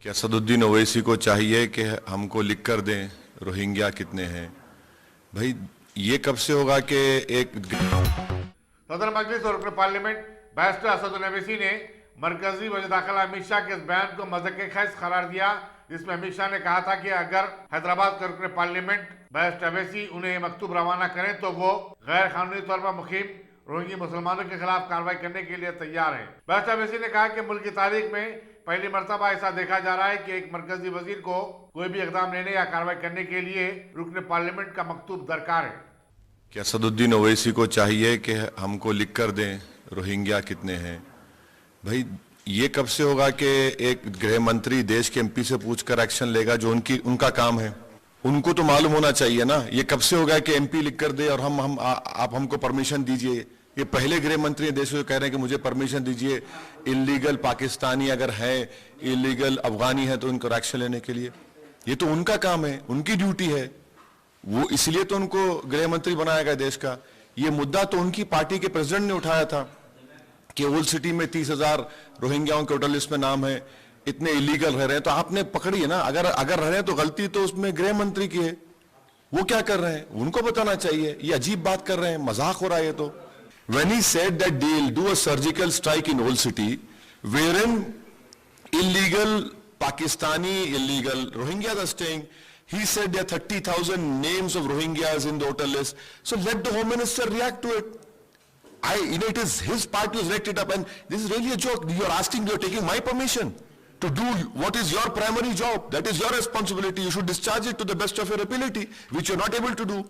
क्या सदुद्दीन ओवैसी को चाहिए कि हमको लिख कर दें रोहिंग्या कितने हैं? भाई ये कब से होगा कि एक सदर मजलिस और पार्लियामेंट बैरिस्टर असदुद्दीन ओवैसी ने मरकजी वज़ीर दाखिला अमित शाह के इस बयान को मज़ाक़-ए-खैज़ करार दिया, जिसमें अमित शाह ने कहा था कि अगर हैदराबाद के रुकन पार्लियामेंट बैरिस्टर ओवैसी उन्हें मकतूब रवाना करें तो वो गैर कानूनी तौर पर मुकीम रोहिंग्या मुसलमानों के खिलाफ कार्रवाई करने के लिए तैयार है। बैरिस्टर ओवैसी ने कहा कि मुल्क की तारीख में पहली मर्तबा ऐसा देखा जा रहा है कि एक मरकजी वजीर को कोई भी इक़दाम लेने या कार्रवाई करने के लिए रुकन पार्लियामेंट का मकतूब दरकार है। क्या सदुद्दीन ओवैसी को चाहिए कि हमको लिख कर दें रोहिंग्या कितने हैं? भाई ये कब से होगा कि एक गृह मंत्री देश के एमपी से पूछकर एक्शन लेगा जो उनका काम है? उनको तो मालूम होना चाहिए ना। ये कब से होगा कि एमपी लिख कर दे और आप हमको परमिशन दीजिए? ये पहले गृह मंत्री देश को कह रहे हैं कि मुझे परमिशन दीजिए इलीगल पाकिस्तानी अगर है, इलीगल अफगानी है तो उनको एक्शन लेने के लिए। ये तो उनका काम है, उनकी ड्यूटी है, वो इसलिए तो उनको गृह मंत्री बनाया गया देश का। ये मुद्दा तो उनकी पार्टी के प्रेसिडेंट ने उठाया था कि ओल्ड सिटी में 30,000 रोहिंग्याओं के होटल लिस्ट में नाम है, इतने इलीगल रह रहे हैं, तो आपने पकड़ी है ना। अगर रह रहे हैं तो गलती तो उसमें गृह मंत्री की है। वो क्या कर रहे हैं उनको बताना चाहिए। ये अजीब बात कर रहे हैं, मजाक हो रहा है ये तो। When he said that they'll do a surgical strike in Old City, wherein illegal Pakistani, illegal Rohingyas are staying, he said there are 30,000 names of Rohingyas in the hotel list. So let the Home Minister react to it. It is his party who's raked it up, and this is really a joke. You're taking my permission to do what is your primary job. That is your responsibility. You should discharge it to the best of your ability, which you're not able to do.